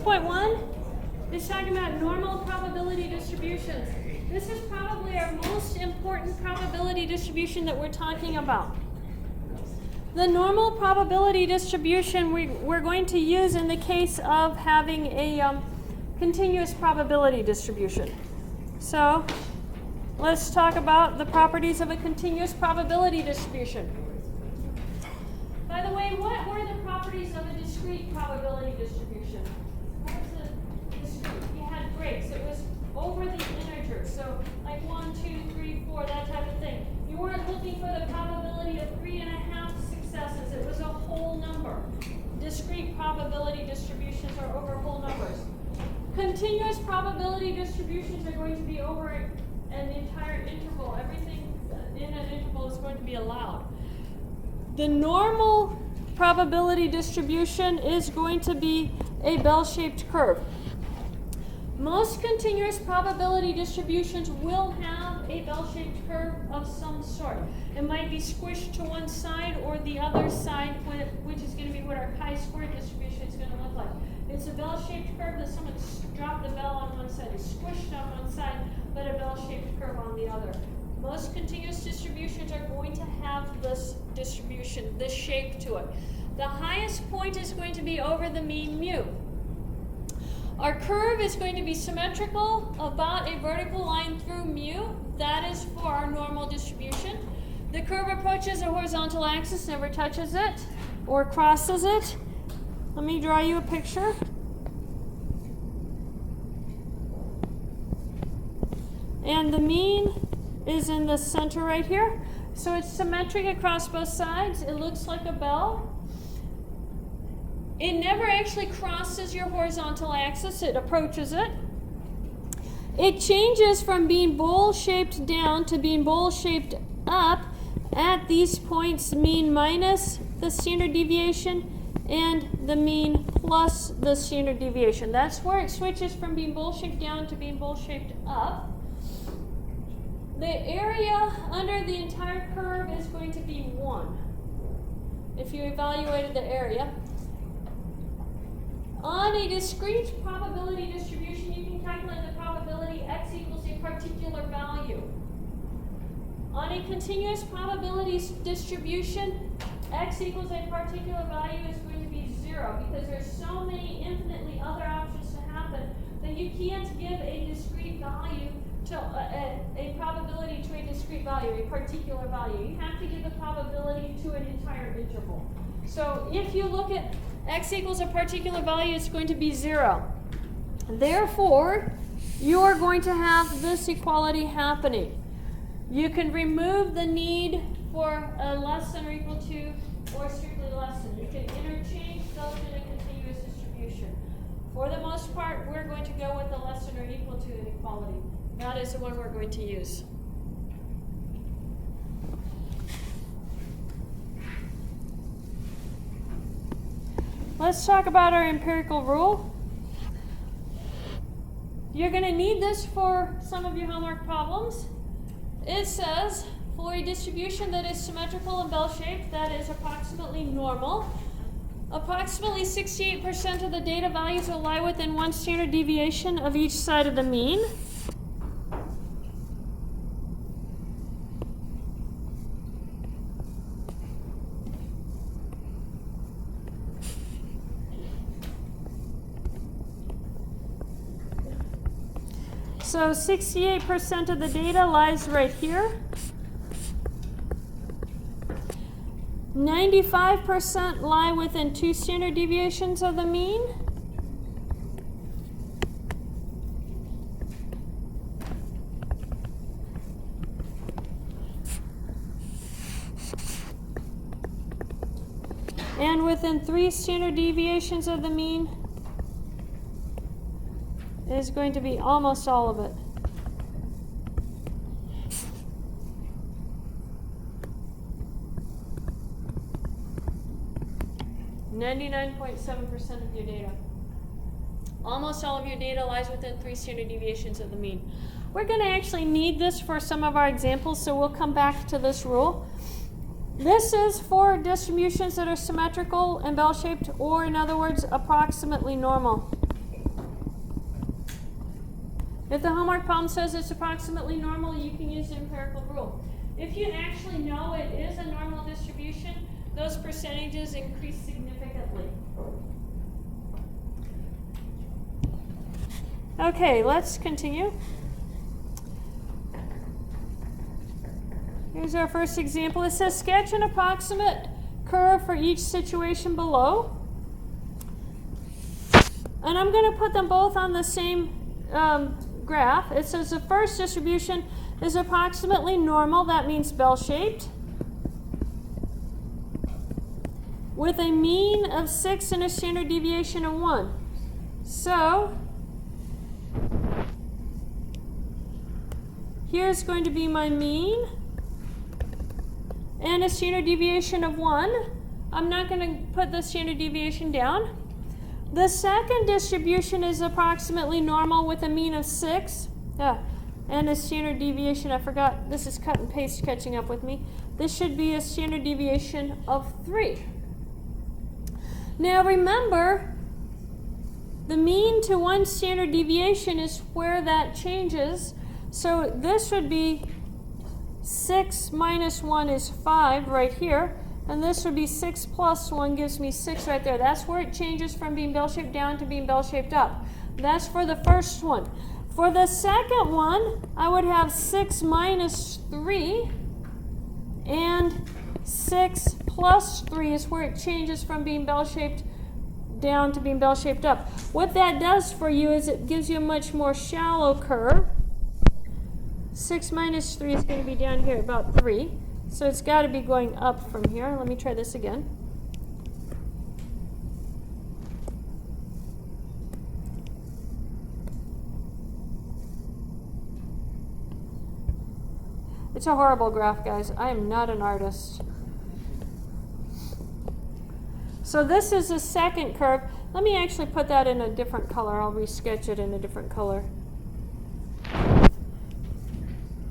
6.1 is talking about normal probability distributions. This is probably our most important probability distribution that we're talking about. The normal probability distribution we're going to use in the case of having a continuous probability distribution. So let's talk about the properties of a continuous probability distribution. By the way, what were the properties of a discrete probability distribution? What was a discrete? You had breaks. It was over the integers. So like 1, 2, 3, 4, that type of thing. You weren't looking for the probability of 3.5 successes. It was a whole number. Discrete probability distributions are over whole numbers. Continuous probability distributions are going to be over an entire interval. Everything in an interval is going to be allowed. The normal probability distribution is going to be a bell-shaped curve. Most continuous probability distributions will have a bell-shaped curve of some sort. It might be squished to one side or the other side, which is going to be what our chi-square distribution is going to look like. It's a bell-shaped curve that someone dropped the bell on one side, is squished on one side, but a bell-shaped curve on the other. Most continuous distributions are going to have this distribution, this shape to it. The highest point is going to be over the mean mu. Our curve is going to be symmetrical about a vertical line through mu. That is for our normal distribution. The curve approaches a horizontal axis, never touches it or crosses it. Let me draw you a picture. And the mean is in the center right here. So it's symmetric across both sides. It looks like a bell. It never actually crosses your horizontal axis. It approaches it. It changes from being bowl-shaped down to being bowl-shaped up at these points, mean minus the standard deviation and the mean plus the standard deviation. That's where it switches from being bowl-shaped down to being bowl-shaped up. The area under the entire curve is going to be 1 if you evaluated the area. On a discrete probability distribution, you can calculate the probability x equals a particular value. On a continuous probability distribution, x equals a particular value is going to be 0 because there's so many infinitely other options to happen that you can't give a discrete value to a probability to a discrete value, a particular value. You have to give the probability to an entire interval. So if you look at x equals a particular value, it's going to be 0. Therefore, you are going to have this equality happening. You can remove the need for a less than or equal to or strictly less than. You can interchange those in a continuous distribution. For the most part, we're going to go with a less than or equal to inequality. That is the one we're going to use. Let's talk about our empirical rule. You're going to need this for some of your homework problems. It says, for a distribution that is symmetrical and bell-shaped, that is approximately normal, approximately 68% of the data values will lie within one standard deviation of each side of the mean. So 68% of the data lies right here. 95% lie within 2 standard deviations of the mean. And within 3 standard deviations of the mean is going to be almost all of it. .7% of your data. Almost all of your data lies within 3 standard deviations of the mean. We're going to actually need this for some of our examples, so we'll come back to this rule. This is for distributions that are symmetrical and bell-shaped, or in other words, approximately normal. If the homework problem says it's approximately normal, you can use the empirical rule. If you actually know it is a normal distribution, those percentages increase significantly. Okay, let's continue. Here's our first example. It says sketch an approximate curve for each situation below. And I'm going to put them both on the same graph. It says the first distribution is approximately normal. That means bell-shaped. With a mean of 6 and a standard deviation of 1. So, here's going to be my mean and a standard deviation of 1. I'm not going to put the standard deviation down. The second distribution is approximately normal with a mean of 6 and a standard deviation. I forgot, this is cut and paste catching up with me. This should be a standard deviation of 3. Now remember, the mean to 1 standard deviation is where that changes. So this would be 6 minus 1 is 5 right here. And this would be 6 plus 1 gives me 6 right there. That's where it changes from being bell-shaped down to being bell-shaped up. That's for the first one. For the second one, I would have 6 minus 3. And 6 plus 3 is where it changes from being bell-shaped down to being bell-shaped up. What that does for you is it gives you a much more shallow curve. 6 minus 3 is going to be down here about 3. So it's got to be going up from here. Let me try this again. It's a horrible graph, guys. I am not an artist. So this is the second curve. Let me actually put that in a different color. I'll resketch it in a different color.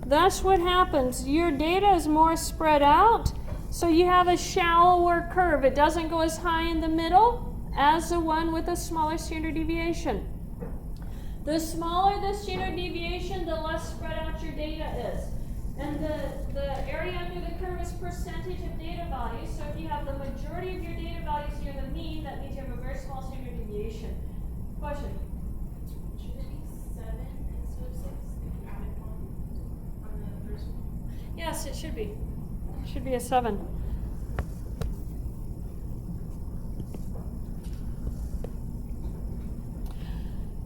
That's what happens. Your data is more spread out, so you have a shallower curve. It doesn't go as high in the middle as the one with a smaller standard deviation. The smaller the standard deviation, the less spread out your data is. And the area under the curve is percentage of data values. So if you have the majority of your data values near the mean, that means you have a very small standard deviation. Question? Should it be 7 instead of 6 if you added 1 on the first one? Yes, it should be. It should be a 7.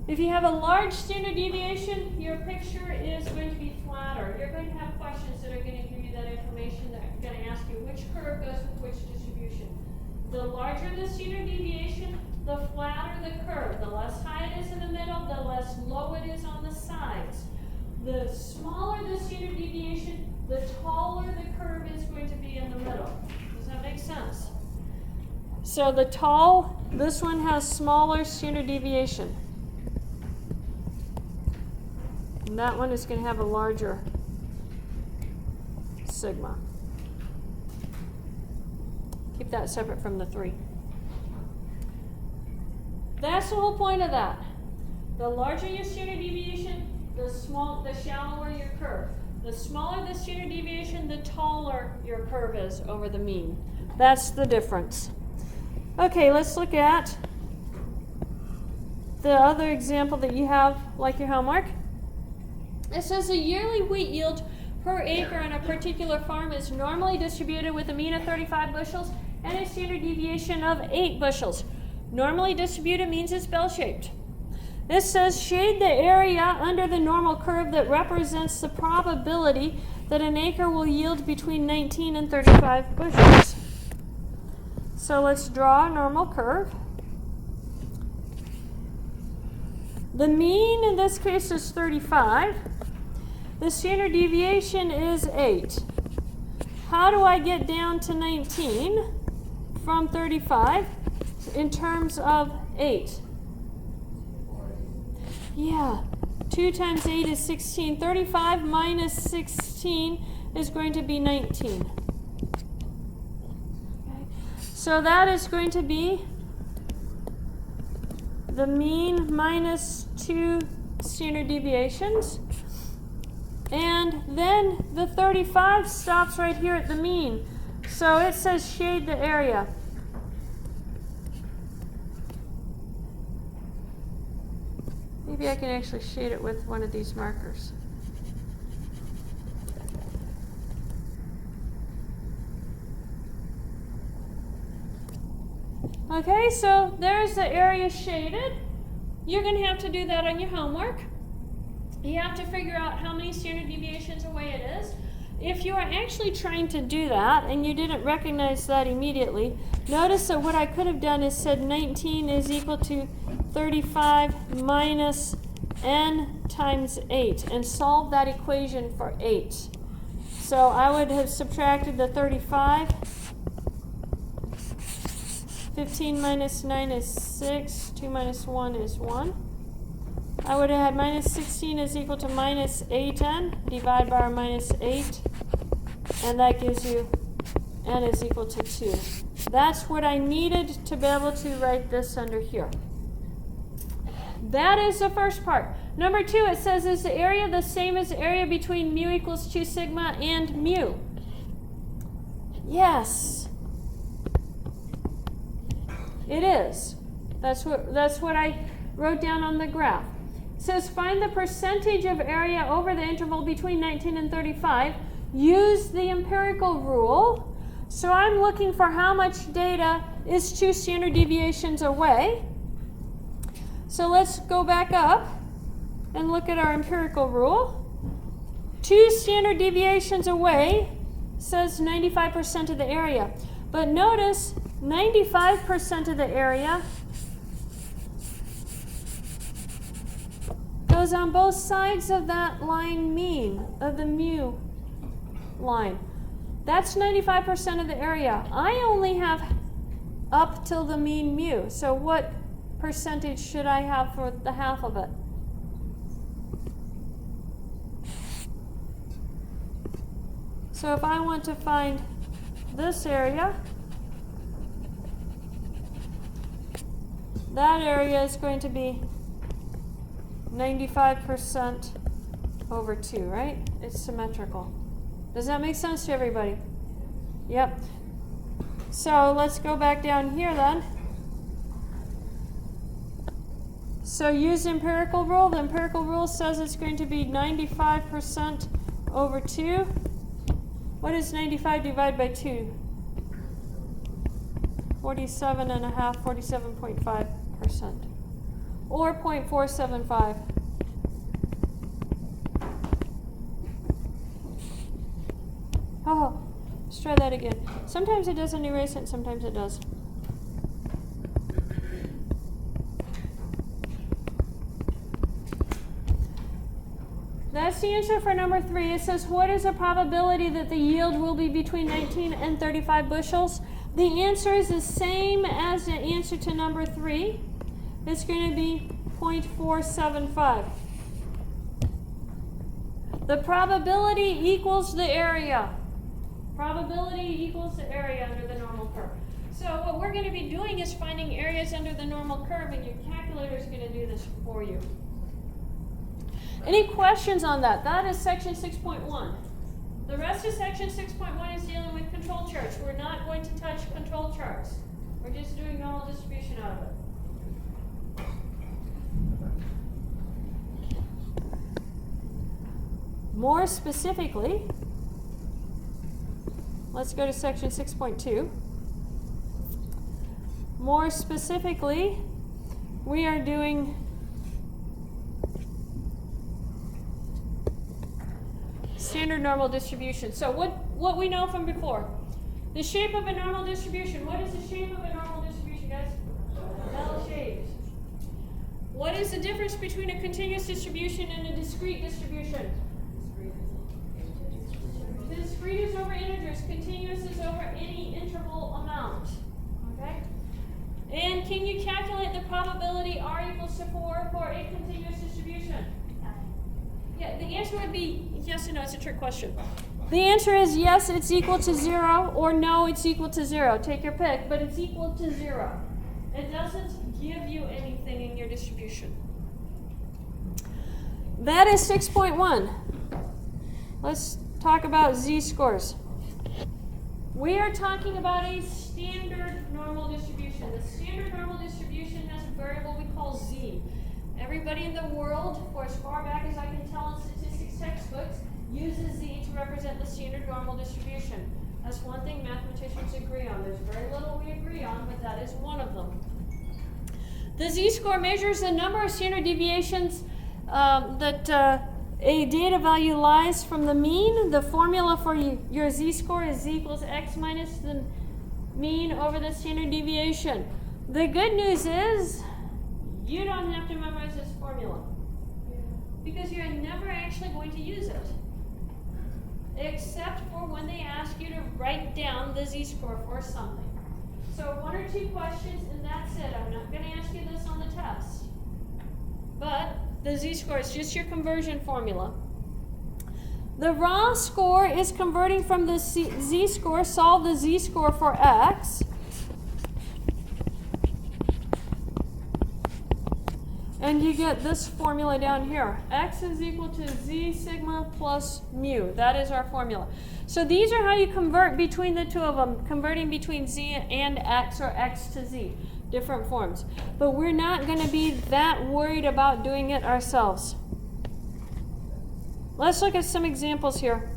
If you have a large standard deviation, your picture is going to be flatter. You're going to have questions that are going to give you that information that are going to ask you which curve goes with which distribution. The larger the standard deviation, the flatter the curve. The less high it is in the middle, the less low it is on the sides. The smaller the standard deviation, the taller the curve is going to be in the middle. Does that make sense? So this one has smaller standard deviation. And that one is going to have a larger sigma. Keep that separate from the 3. That's the whole point of that. The larger your standard deviation, the shallower your curve. The smaller the standard deviation, the taller your curve is over the mean. That's the difference. Okay, let's look at the other example that you have, like your homework. It says the yearly wheat yield per acre on a particular farm is normally distributed with a mean of 35 bushels and a standard deviation of 8 bushels. Normally distributed means it's bell-shaped. This says shade the area under the normal curve that represents the probability that an acre will yield between 19 and 35 bushels. So let's draw a normal curve. The mean in this case is 35. The standard deviation is 8. How do I get down to 19 from 35 in terms of 8? Yeah, 2 times 8 is 16. 35 minus 16 is going to be 19. Okay. So that is going to be the mean minus 2 standard deviations. And then the 35 stops right here at the mean. So it says shade the area. Maybe I can actually shade it with one of these markers. Okay, so there's the area shaded. You're going to have to do that on your homework. You have to figure out how many standard deviations away it is. If you are actually trying to do that and you didn't recognize that immediately, notice that what I could have done is said 19 is equal to 35 minus n times 8 and solve that equation for 8. So I would have subtracted the 35. 15 minus 9 is 6. 2 minus 1 is 1. I would have had minus 16 is equal to minus 8n. Divide by our minus 8. And that gives you n is equal to 2. That's what I needed to be able to write this under here. That is the first part. Number 2, it says, is the area the same as the area between mu equals 2 sigma and mu? Yes. It is. That's what I wrote down on the graph. It says find the percentage of area over the interval between 19 and 35. Use the empirical rule. So I'm looking for how much data is 2 standard deviations away. So let's go back up and look at our empirical rule. 2 standard deviations away says 95% of the area. But notice 95% of the area goes on both sides of that line mean, of the mu line. That's 95% of the area. I only have up till the mean mu. So what percentage should I have for the half of it? So if I want to find this area, that area is going to be 95% over 2, right? It's symmetrical. Does that make sense to everybody? Yep. So let's go back down here then. So use the empirical rule. The empirical rule says it's going to be 95% over 2. What is 95 divided by 2? 47.5, 47.5%. Or 0.475. Oh, let's try that again. Sometimes it doesn't erase it, sometimes it does. That's the answer for number 3. It says, what is the probability that the yield will be between 19 and 35 bushels? The answer is the same as the answer to number 3. It's going to be 0.475. The probability equals the area. Probability equals the area under the normal curve. So what we're going to be doing is finding areas under the normal curve, and your calculator is going to do this for you. Any questions on that? That is section 6.1. The rest of section 6.1 is dealing with control charts. We're not going to touch control charts. We're just doing normal distribution out of it. More specifically, let's go to section 6.2. More specifically, we are doing standard normal distribution. So what we know from before. The shape of a normal distribution. What is the shape of a normal distribution, guys? L-shaped. What is the difference between a continuous distribution and a discrete distribution? Discrete is over integers. Continuous is over any interval amount. Okay? And can you calculate the probability r equals to 4 for a continuous distribution? Yeah, the answer would be yes or no. It's a trick question. The answer is yes, it's equal to 0, or no, it's equal to 0. Take your pick, but it's equal to 0. It doesn't give you anything in your distribution. That is 6.1. Let's talk about z-scores. We are talking about a standard normal distribution. The standard normal distribution has a variable we call z. Everybody in the world, for as far back as I can tell in statistics textbooks, uses z to represent the standard normal distribution. That's one thing mathematicians agree on. There's very little we agree on, but that is one of them. The z-score measures the number of standard deviations that a data value lies from the mean. The formula for your z-score is z equals x minus the mean over the standard deviation. The good news is you don't have to memorize this formula because you're never actually going to use it, except for when they ask you to write down the z-score for something. So 1 or 2 questions and that's it. I'm not going to ask you this on the test. But the z-score is just your conversion formula. The raw score is converting from the z-score. Solve the z-score for x. And you get this formula down here. X is equal to z sigma plus mu. That is our formula. So these are how you convert between the two of them, converting between z and x or x to z. Different forms. But we're not going to be that worried about doing it ourselves. Let's look at some examples here.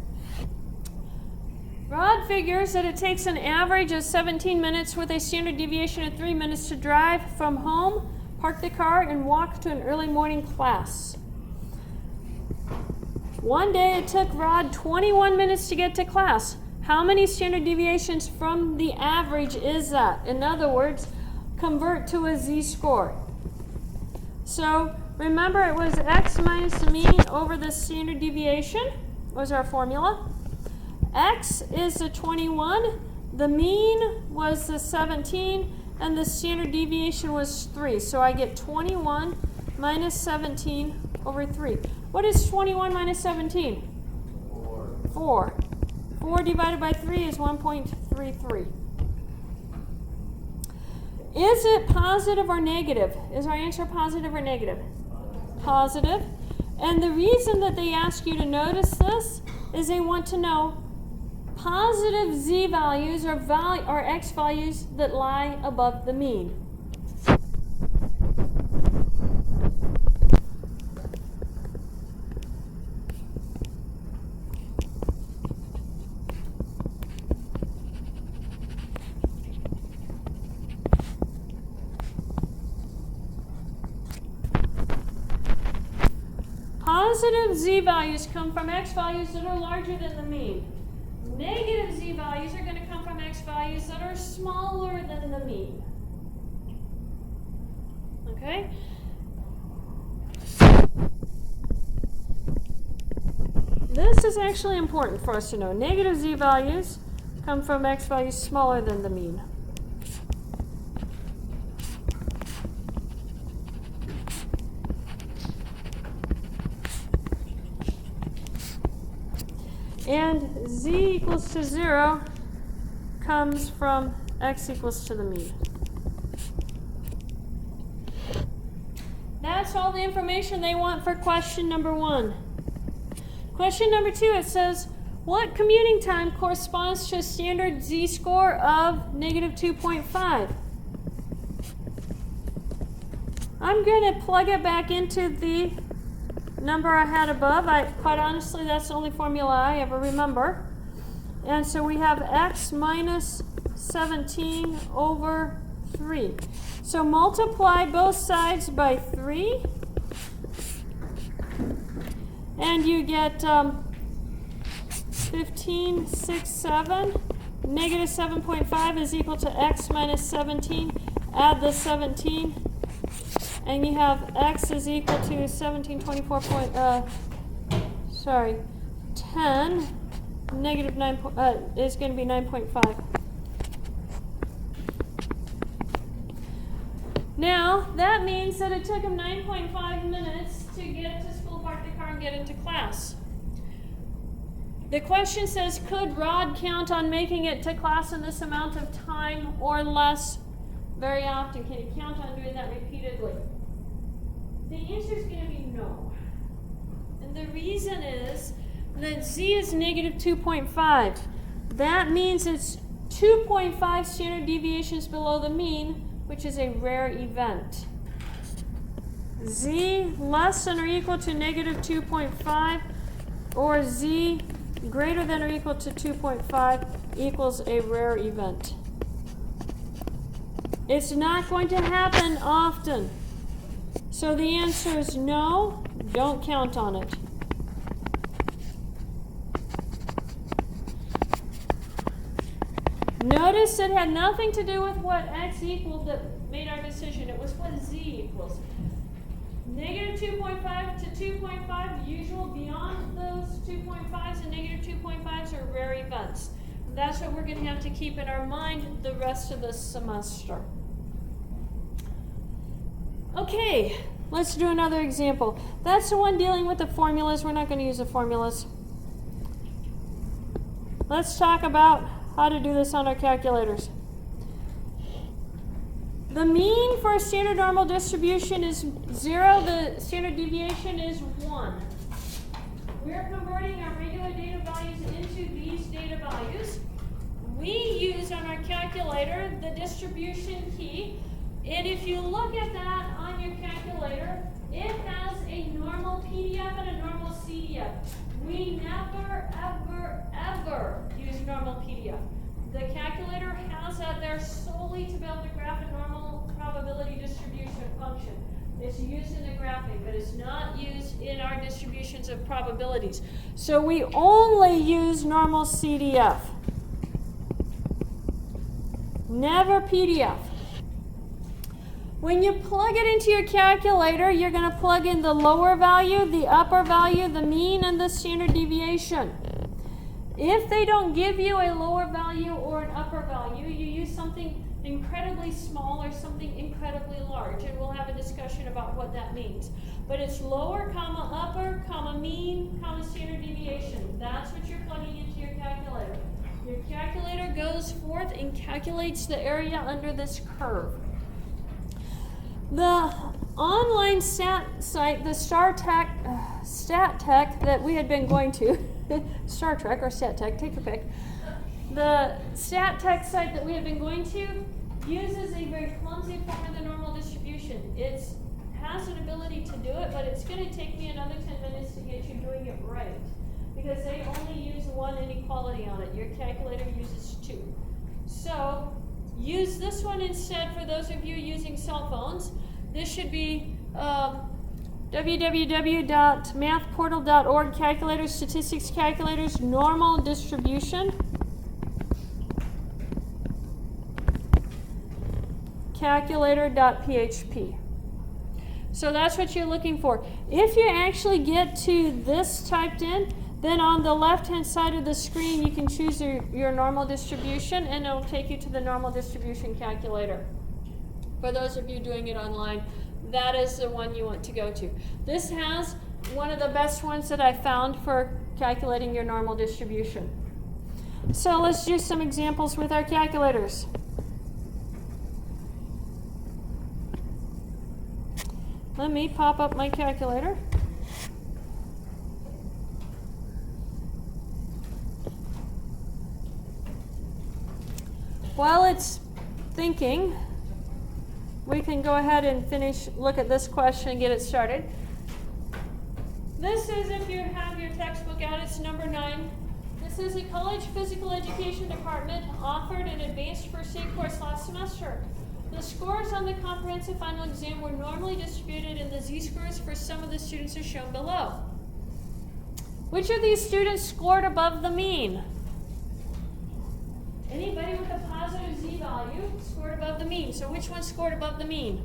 Rod figures that it takes an average of 17 minutes with a standard deviation of 3 minutes to drive from home, park the car, and walk to an early morning class. One day it took Rod 21 minutes to get to class. How many standard deviations from the average is that? In other words, convert to a z-score. So remember it was x minus the mean over the standard deviation was our formula. X is the 21, the mean was the 17, and the standard deviation was 3. So I get 21 minus 17 over 3. What is 21 minus 17? 4. 4 divided by 3 is 1.33. Is it positive or negative? Is our answer positive or negative? Positive. And the reason that they ask you to notice this is they want to know positive z values or x values that lie above the mean. Positive z values come from x values that are larger than the mean. Negative z values are going to come from x values that are smaller than the mean. Okay? This is actually important for us to know. Negative z values come from x values smaller than the mean. And z equals to 0 comes from x equals to the mean. That's all the information they want for question number 1. Question number 2, it says, what commuting time corresponds to a standard z-score of negative 2.5? I'm going to plug it back into the number I had above. Quite honestly, that's the only formula I ever remember. And so we have x minus 17 over 3. So multiply both sides by 3. And you get 15, 6, 7. Negative 7.5 is equal to x minus 17. Add the 17. And you have x is equal to 10. Negative 9 is going to be 9.5. Now, that means that it took him 9.5 minutes to get to school, park the car, and get into class. The question says, could Rod count on making it to class in this amount of time or less very often? Can he count on doing that repeatedly? The answer is going to be no. And the reason is that z is negative 2.5. That means it's 2.5 standard deviations below the mean, which is a rare event. Z less than or equal to negative 2.5 or z greater than or equal to 2.5 equals a rare event. It's not going to happen often. So the answer is no, don't count on it. Notice it had nothing to do with what x equaled that made our decision. It was what z equals. Negative 2.5 to 2.5, the usual beyond those 2.5s and negative 2.5s are rare events. That's what we're going to have to keep in our mind the rest of the semester. Okay, let's do another example. That's the one dealing with the formulas. We're not going to use the formulas. Let's talk about how to do this on our calculators. The mean for a standard normal distribution is 0. The standard deviation is 1. We're converting our regular data values into these data values. We use on our calculator the distribution key. And if you look at that on your calculator, it has a normal PDF and a normal CDF. We never, ever, ever use normal PDF. The calculator has that there solely to be able to graph a normal probability distribution function. It's used in the graphing, but it's not used in our distributions of probabilities. So we only use normal CDF. Never PDF. When you plug it into your calculator, you're going to plug in the lower value, the upper value, the mean, and the standard deviation. If they don't give you a lower value or an upper value, you use something incredibly small or something incredibly large, and we'll have a discussion about what that means. But it's lower, comma, upper, comma, mean, comma, standard deviation. That's what you're plugging into your calculator. Your calculator goes forth and calculates the area under this curve. The online stat site, the StatTech that we had been going to, Star Trek or StatTech, take your pick. The StatTech site that we had been going to uses a very clumsy form of the normal distribution. It has an ability to do it, but it's going to take me another 10 minutes to get you doing it right, because they only use one inequality on it. Your calculator uses 2. So use this one instead for those of you using cell phones. This should be www.mathportal.org, calculators, statistics calculators, normal distribution. Calculator.php. So that's what you're looking for. If you actually get to this typed in, then on the left-hand side of the screen, you can choose your normal distribution, and it'll take you to the normal distribution calculator. For those of you doing it online, that is the one you want to go to. This has one of the best ones that I found for calculating your normal distribution. So let's do some examples with our calculators. Let me pop up my calculator. While it's thinking, we can go ahead and look at this question and get it started. This is, if you have your textbook out, it's number 9. This is a college physical education department offered an advanced first aid course last semester. The scores on the comprehensive final exam were normally distributed, and the z-scores for some of the students are shown below. Which of these students scored above the mean? Anybody with a positive z-value scored above the mean. So which one scored above the mean?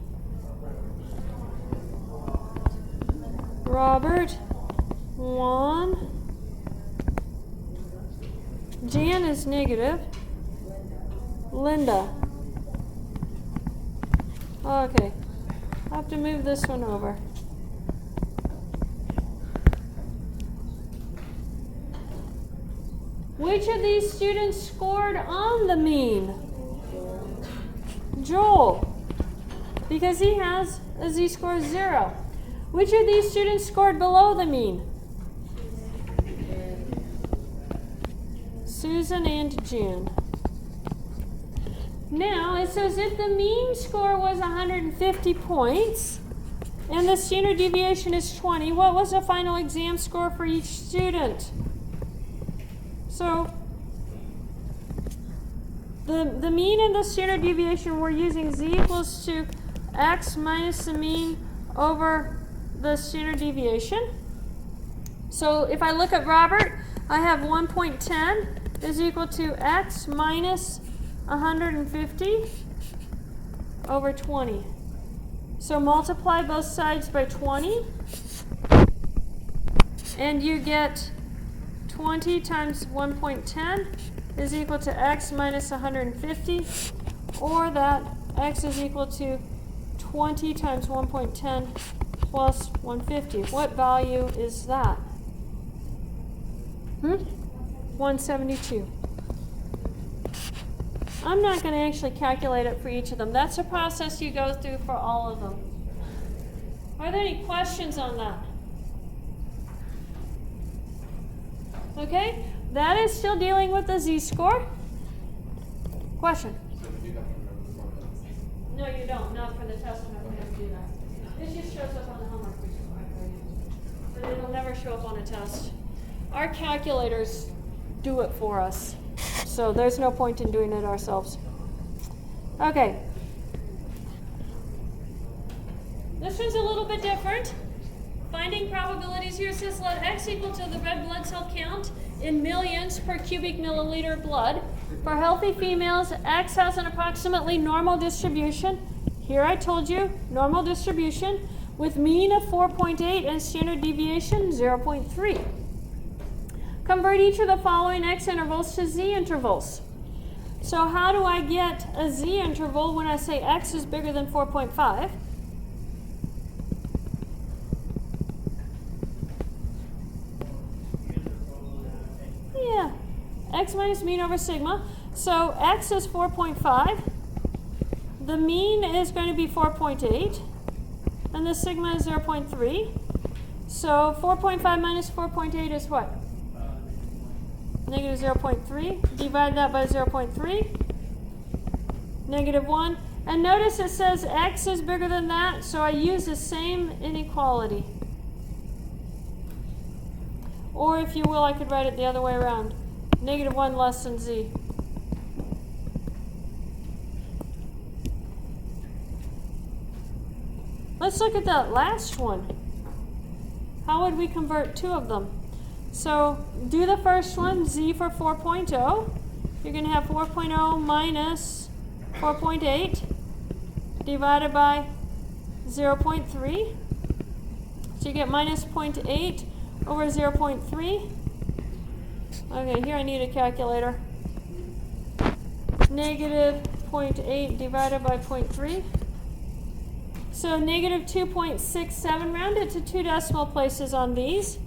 Robert, 1. Jan is negative. Linda. Okay, I have to move this one over. Which of these students scored on the mean? Joel, because he has a z-score of 0. Which of these students scored below the mean? Susan and June. Now, it says if the mean score was 150 points and the standard deviation is 20, what was the final exam score for each student? So, the mean and the standard deviation, we're using z equals to x minus the mean over the standard deviation. So if I look at Robert, I have 1.10 is equal to x minus 150 over 20. So multiply both sides by 20, and you get 20 times 1.10 is equal to x minus 150, or that x is equal to 20 times 1.10 plus 150. What value is that? 172. I'm not going to actually calculate it for each of them. That's a process you go through for all of them. Are there any questions on that? Okay, that is still dealing with the z-score. Question? No, you don't. Not for the test. I'm not going to do that. This just shows up on the homework report, but it'll never show up on a test. Our calculators do it for us, so there's no point in doing it ourselves. Okay. This one's a little bit different. Finding probabilities here says let x equal to the red blood cell count in millions per cubic milliliter of blood. For healthy females, x has an approximately normal distribution. Here I told you, normal distribution with mean of 4.8 and standard deviation 0.3. Convert each of the following x intervals to z intervals. So how do I get a z interval when I say x is bigger than 4.5? Yeah, x minus mean over sigma. So x is 4.5. The mean is going to be 4.8. And the sigma is 0.3. So 4.5 minus 4.8 is what? Negative 0.3. Divide that by 0.3. Negative 1. And notice it says x is bigger than that, so I use the same inequality. Or if you will, I could write it the other way around. Negative 1 less than z. Let's look at that last one. How would we convert two of them? So do the first one, z for 4.0. You're going to have 4.0 minus 4.8 divided by 0.3. So you get minus 0.8 over 0.3. Okay, here I need a calculator. Negative 0.8 divided by 0.3. So negative 2.67, round it to 2 decimal places on these.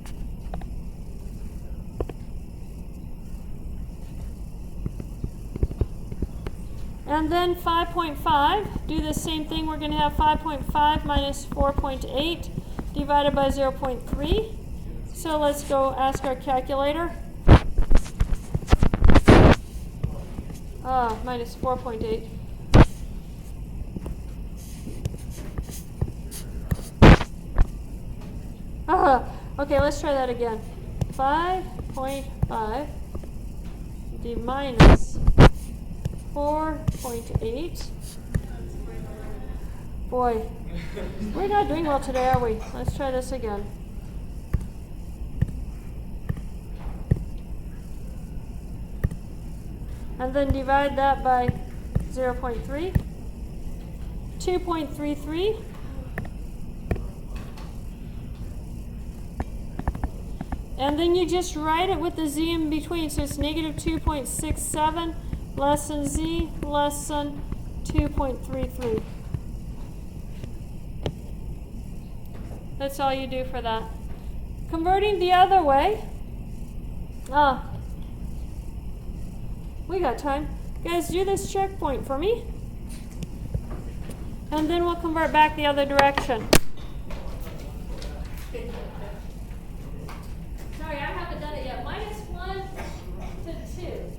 And then 5.5, do the same thing. We're going to have 5.5 minus 4.8 divided by 0.3. So let's go ask our calculator. Minus 4.8. Okay, let's try that again. 5.5 minus 4.8. Boy, we're not doing well today, are we? Let's try this again. And then divide that by 0.3. 2.33. And then you just write it with the z in between. So it's negative 2.67 less than z less than 2.33. That's all you do for that. Converting the other way. We got time. Guys, do this checkpoint for me. And then we'll convert back the other direction. Sorry, I haven't done it yet. Minus 1 to 2.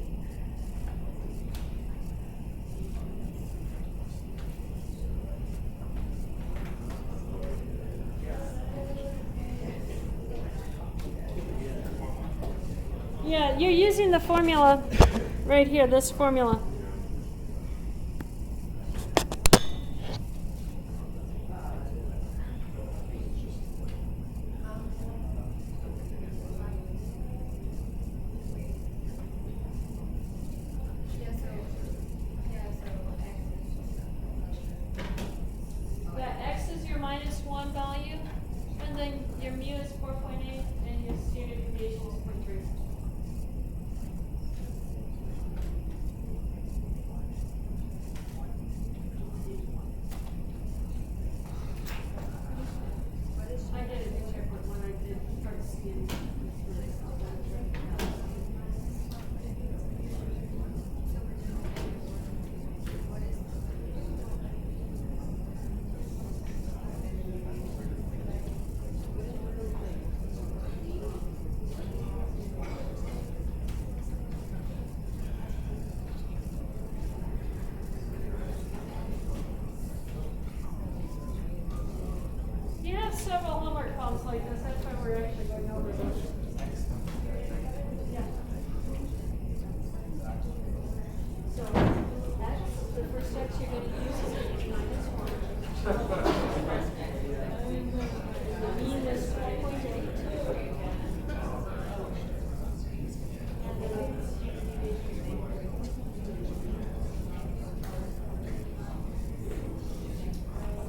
Yeah, you're using the formula right here, this formula. Yeah, x is your minus 1 value, and then your mu is 4.8, and your standard deviation is 0.3. I did a picture of when I did start scanning. You have several homework problems like this. That's why we're actually going over them. Yeah. So, x, the first x you're going to use is minus 1. The mean is 4.8. And the standard deviation is 4.3.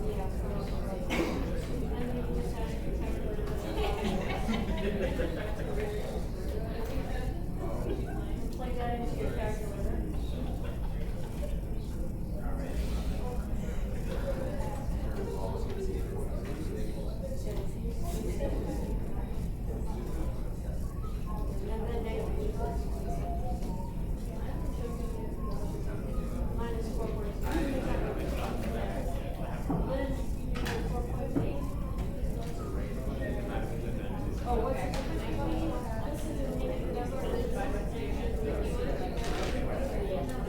Yeah. Plug that into your calculator. And then negative. Minus 4.3. Then 4.8. Oh, what's the difference between this is a negative number and this is a and then you just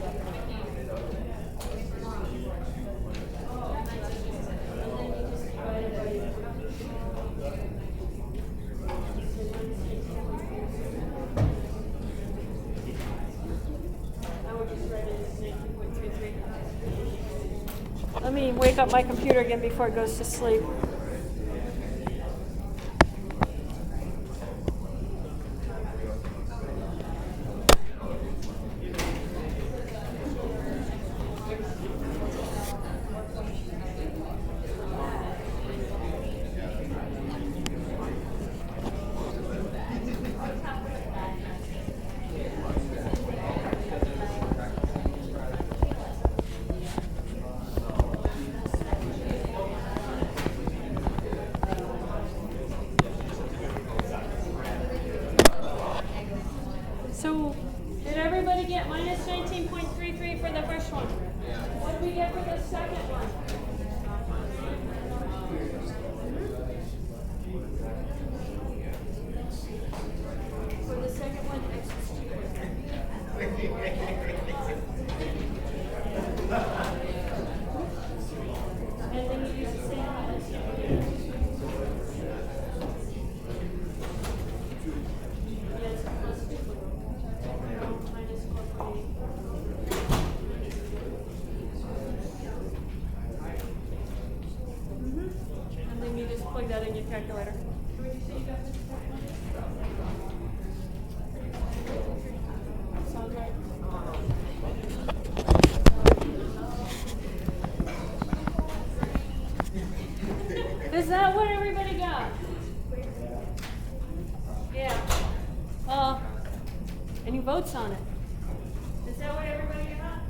divide it by I would just write it as 19.33. Let me wake up my computer again before it goes to sleep. So, did everybody get minus 19.33 for the first one? What did we get for the second one? For the second one, x is 2.3. And then you use the same minus. Yes, plus 2. Minus 4.8. And then you just plug that in your calculator. What did you say you got this Sounds right. Is that what everybody got? Yeah. Any votes on it? Is that what everybody got?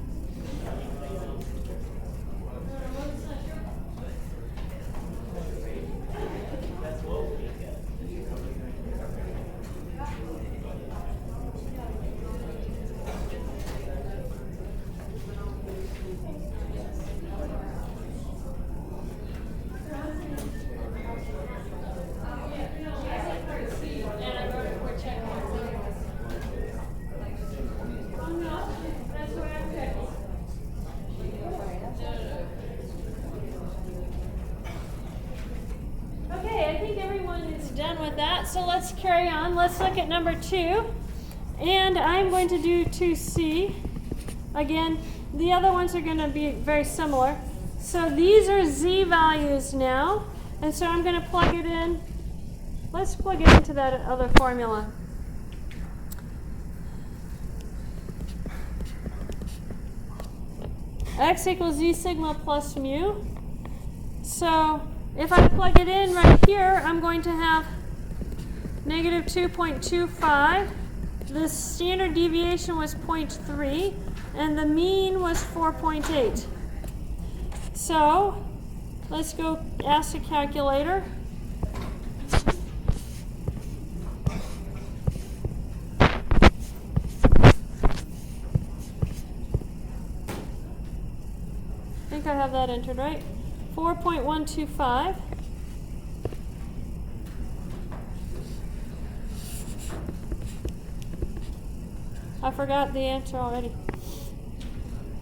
And I wrote it for check. Oh no, that's what I'm checking. Okay, I think everyone is done with that. So let's carry on. Let's look at number 2. And I'm going to do 2C. Again, the other ones are going to be very similar. So these are Z values now. And so I'm going to plug it in. Let's plug it into that other formula. X equals Z sigma plus mu. So if I plug it in right here, I'm going to have negative 2.25. The standard deviation was 0.3, and the mean was 4.8. So let's go ask the calculator. I think I have that entered right. 4.125. I forgot the answer already.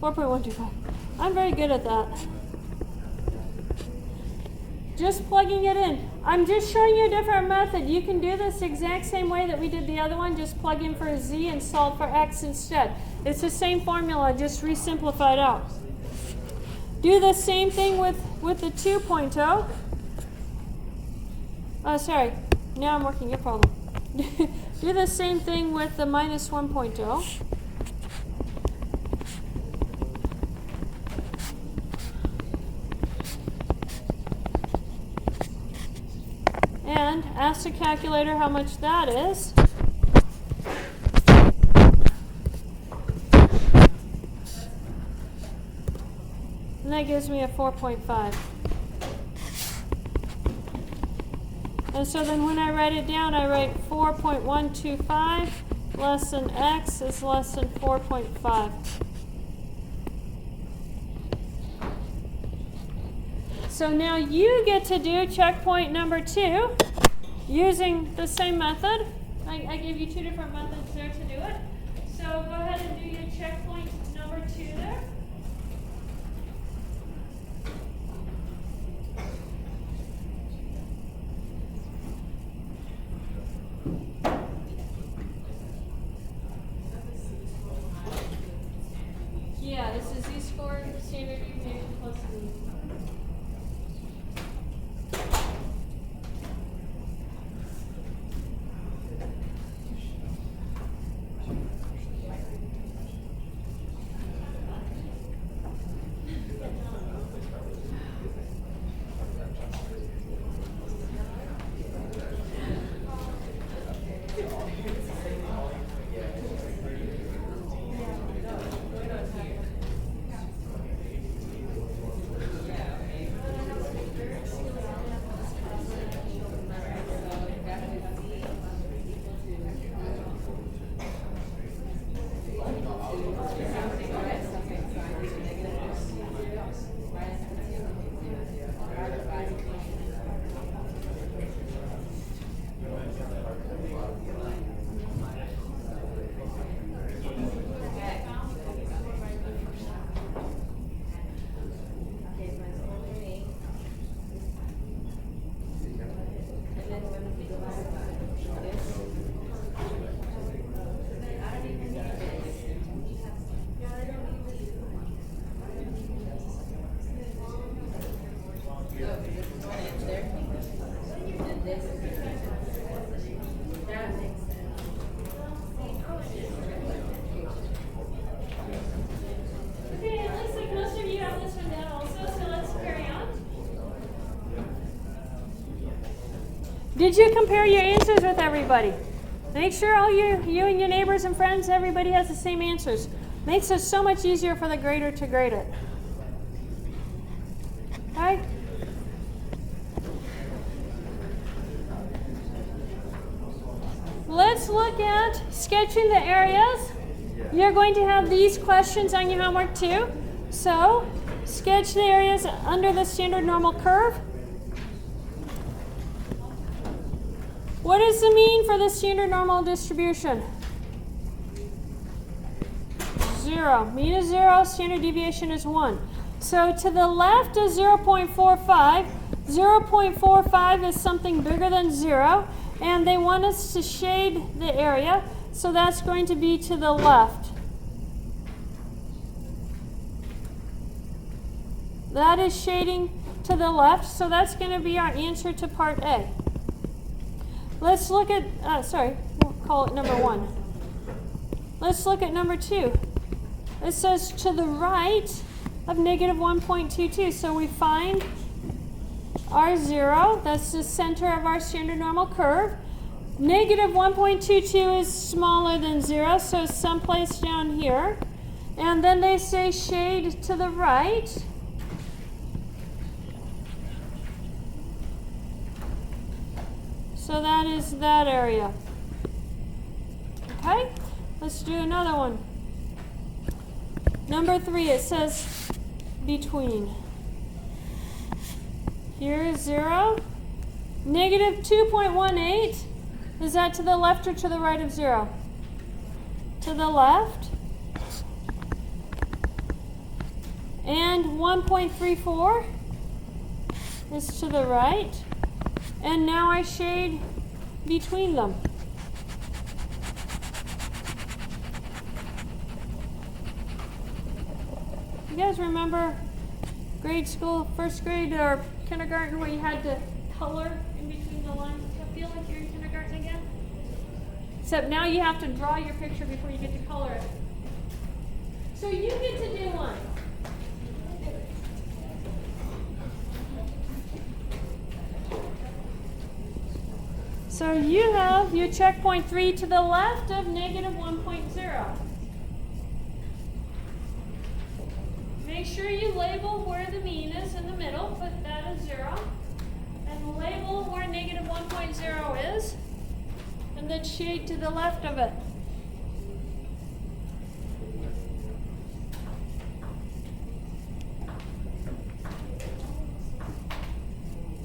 4.125. I'm very good at that. Just plugging it in. I'm just showing you a different method. You can do this exact same way that we did the other one. Just plug in for a Z and solve for X instead. It's the same formula, just re-simplified out. Do the same thing with the 2.0. Oh, sorry. Now I'm working your problem. Do the same thing with the minus 1.0. And ask the calculator how much that is. And that gives me a 4.5. And so then when I write it down, I write 4.125 less than X is less than 4.5. So now you get to do checkpoint number 2 using the same method. I gave you 2 different methods there to do it. So go ahead and do your checkpoint number 2 there. Yeah, this is Z-score standard deviation plus Z. Okay, it looks like most of you have this one down also, so let's carry on. Did you compare your answers with everybody? Make sure all you and your neighbors and friends, everybody has the same answers. Makes it so much easier for the grader to grade it. Okay? Let's look at sketching the areas. You're going to have these questions on your homework too. So, sketch the areas under the standard normal curve. What is the mean for the standard normal distribution? 0. Mean is 0, standard deviation is 1. So to the left is 0.45. 0.45 is something bigger than 0, and they want us to shade the area. so that's going to be to the left. That is shading to the left, so that's going to be our answer to part A. Let's look at, we'll call it number 1. Let's look at number 2. It says to the right of negative 1.22. So we find our 0. That's the center of our standard normal curve. Negative 1.22 is smaller than 0, so it's someplace down here. And then they say shade to the right. So that is that area. Okay, let's do another one. Number 3, it says between. Here is 0. Negative 2.18. Is that to the left or to the right of 0? To the left. And 1.34 is to the right. And now I shade between them. You guys remember grade school, first grade or kindergarten, where you had to color in between the lines? I feel like you're in kindergarten again. Except now you have to draw your picture before you get to color it. So you get to do one. So you have your checkpoint 3 to the left of negative 1.0. Make sure you label where the mean is in the middle, put that as 0. And label where negative 1.0 is. And then shade to the left of it.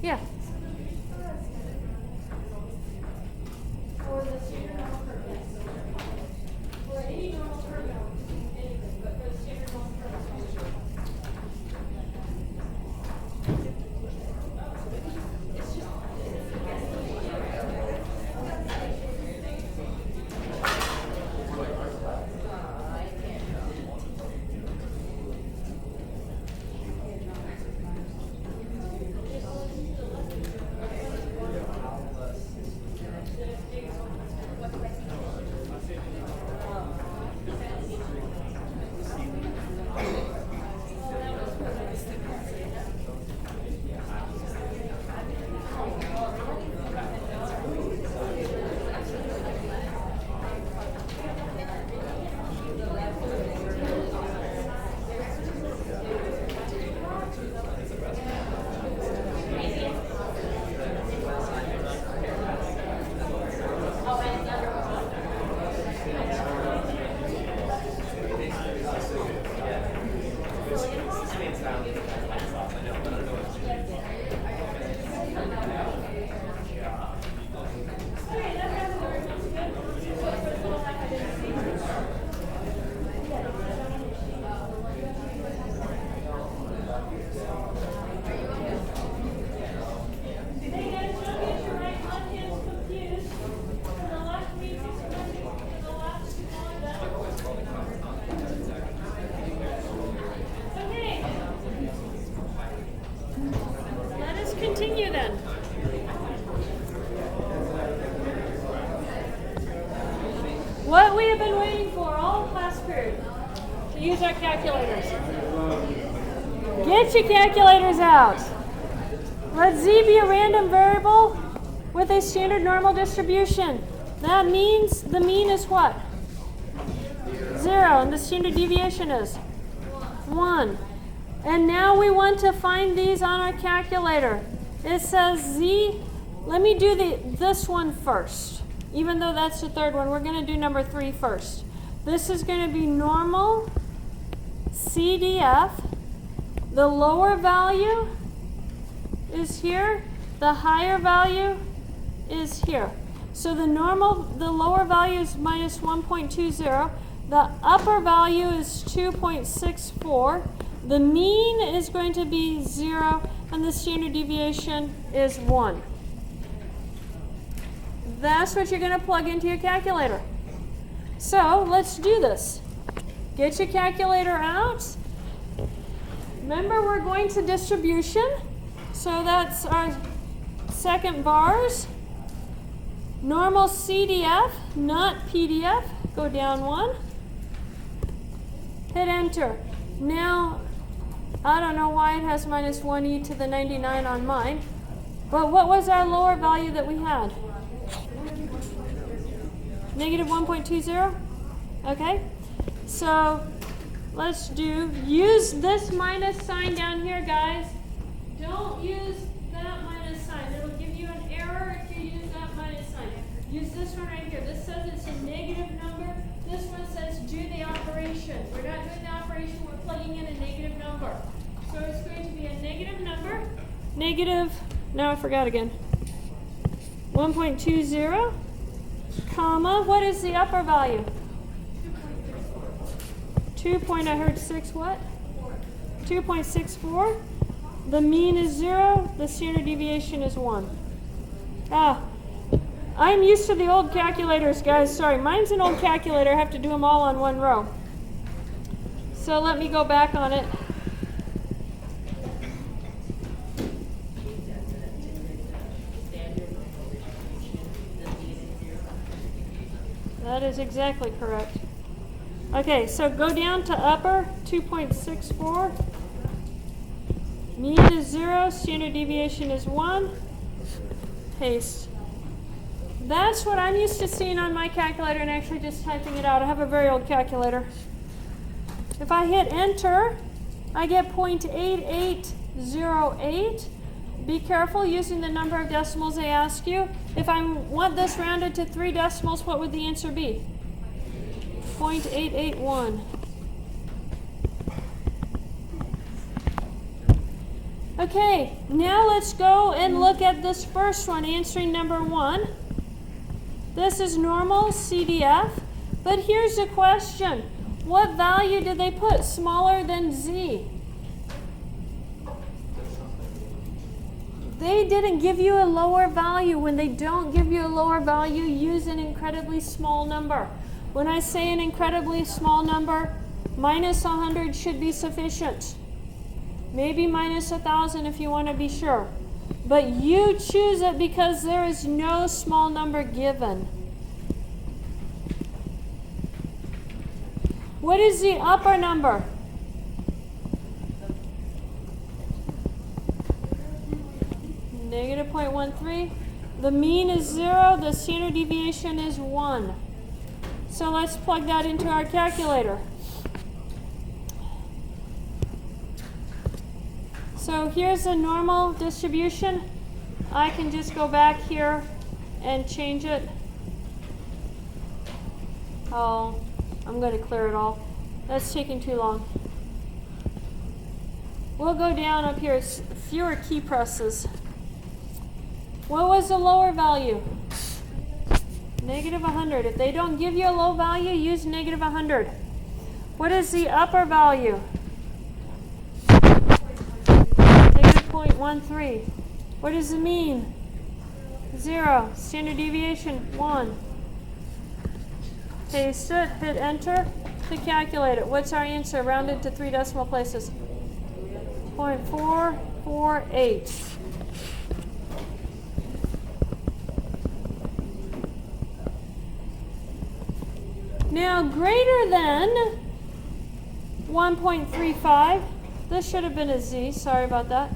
Yeah. Or the standard normal curve, yes. Or any normal curve, anything, but for the standard normal curve. Continue then. What we have been waiting for all class period, to use our calculators. Get your calculators out. Let Z be a random variable with a standard normal distribution. That means the mean is what? 0, and the standard deviation is 1. And now we want to find these on our calculator. It says Z, let me do this one first. Even though that's the third one, we're going to do number 3 first. This is going to be normal CDF. The lower value is here. The higher value is here. So the lower value is minus 1.20. The upper value is 2.64. The mean is going to be 0, and the standard deviation is 1. That's what you're going to plug into your calculator. So let's do this. Get your calculator out. Remember, we're going to distribution. So that's our second bars. Normal CDF, not PDF. Go down one. Hit enter. Now, I don't know why it has minus 1e to the 99 on mine. But what was our lower value that we had? Negative 1.20? Okay. So let's use this minus sign down here, guys. Don't use that minus sign. It'll give you an error if you use that minus sign. Use this one right here. This says it's a negative number. This one says do the operation. We're not doing the operation. We're plugging in a negative number. So it's going to be a negative number. Negative, now I forgot again. 1.20, comma, what is the upper value? 2.6 what? 2.64. The mean is 0. The standard deviation is 1. I'm used to the old calculators, guys. Sorry, mine's an old calculator. I have to do them all on one row. So let me go back on it. That is exactly correct. Okay, so go down to upper, 2.64. Mean is 0, standard deviation is 1. Paste. That's what I'm used to seeing on my calculator and actually just typing it out. I have a very old calculator. If I hit enter, I get 0.8808. Be careful using the number of decimals they ask you. If I want this rounded to 3 decimals, what would the answer be? 0.881. Okay, now let's go and look at this first one, answering number 1. This is normal CDF, but here's the question. What value did they put smaller than Z? They didn't give you a lower value. When they don't give you a lower value, use an incredibly small number. When I say an incredibly small number, minus 100 should be sufficient. Maybe minus 1,000 if you want to be sure. But you choose it because there is no small number given. What is the upper number? Negative 0.13. The mean is 0. The standard deviation is 1. So let's plug that into our calculator. So here's a normal distribution. I can just go back here and change it. Oh, I'm going to clear it all. That's taking too long. We'll go down up here. It's fewer key presses. What was the lower value? Negative 100. If they don't give you a low value, use negative 100. What is the upper value? Negative 0.13. What does it mean? 0. Standard deviation, 1. Paste it, hit enter to calculate it. What's our answer? Rounded to 3 decimal places. 0.448. Now, greater than 1.35, this should have been a Z, sorry about that.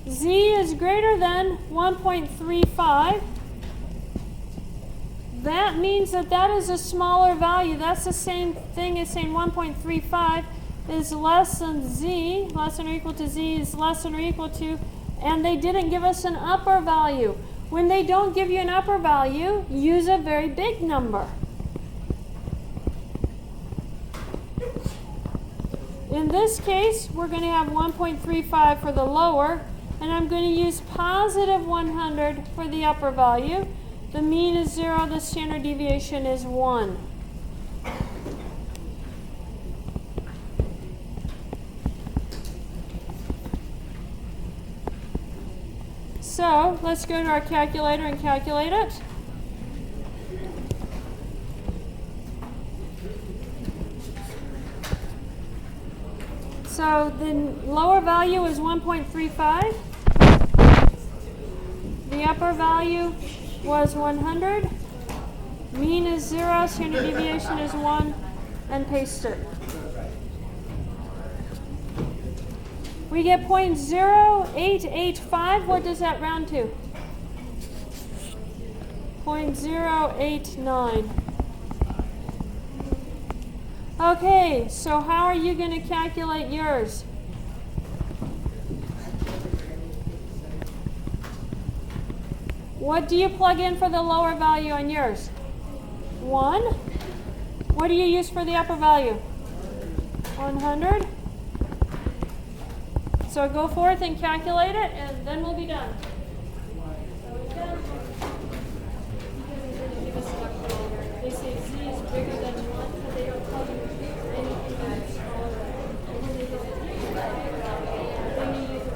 Z is greater than 1.35. That means that that is a smaller value. That's the same thing as saying 1.35 is less than Z, less than or equal to Z is less than or equal to, and they didn't give us an upper value. When they don't give you an upper value, use a very big number. In this case, we're going to have 1.35 for the lower, and I'm going to use positive 100 for the upper value. The mean is 0, the standard deviation is 1. So, let's go to our calculator and calculate it. So the lower value is 1.35. The upper value was 100. Mean is 0, standard deviation is 1, and paste it. We get 0.0885. What does that round to? 0.089. Okay, so how are you going to calculate yours? What do you plug in for the lower value on yours? 1. What do you use for the upper value? 100. So go forth and calculate it, and then we'll be done. They say z is bigger than 1, but they don't tell you anything that's smaller. And when they get it, then you use the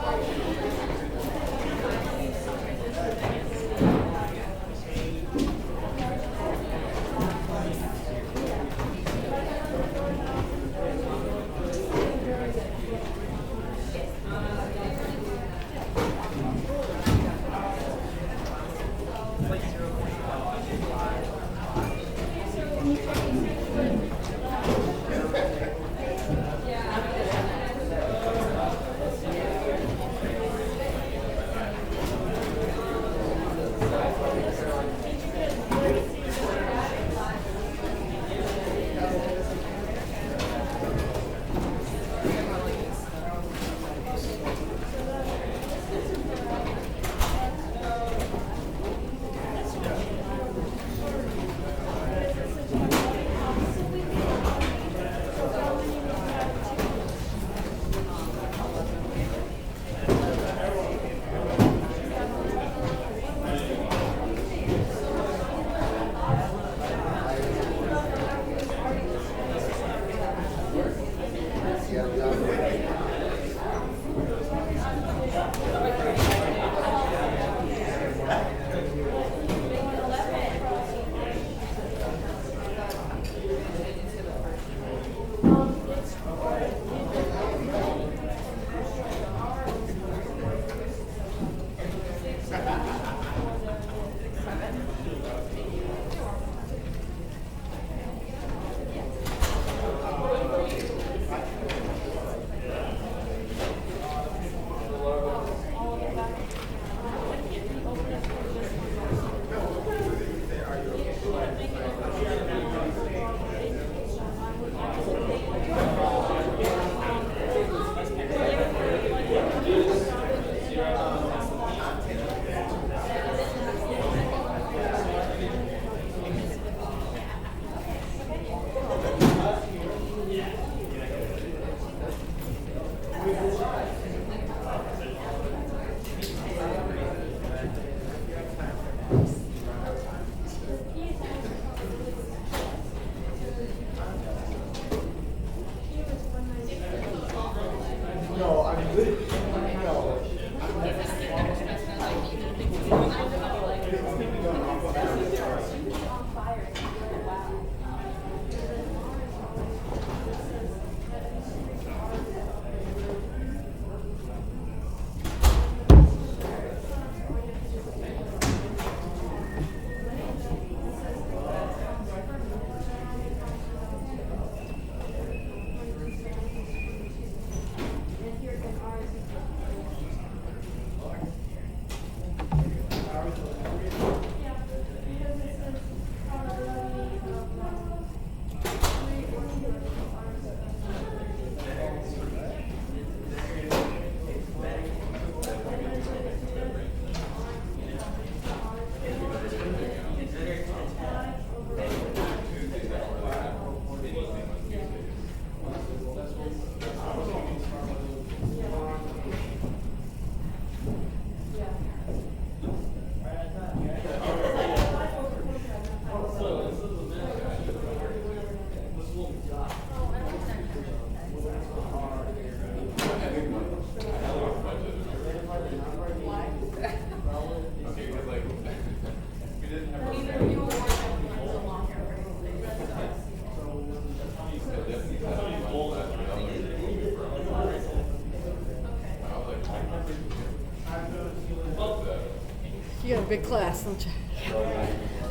You got a big class, don't you?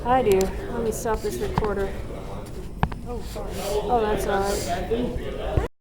I do. Let me stop this recorder. Oh, sorry. Oh, that's all right.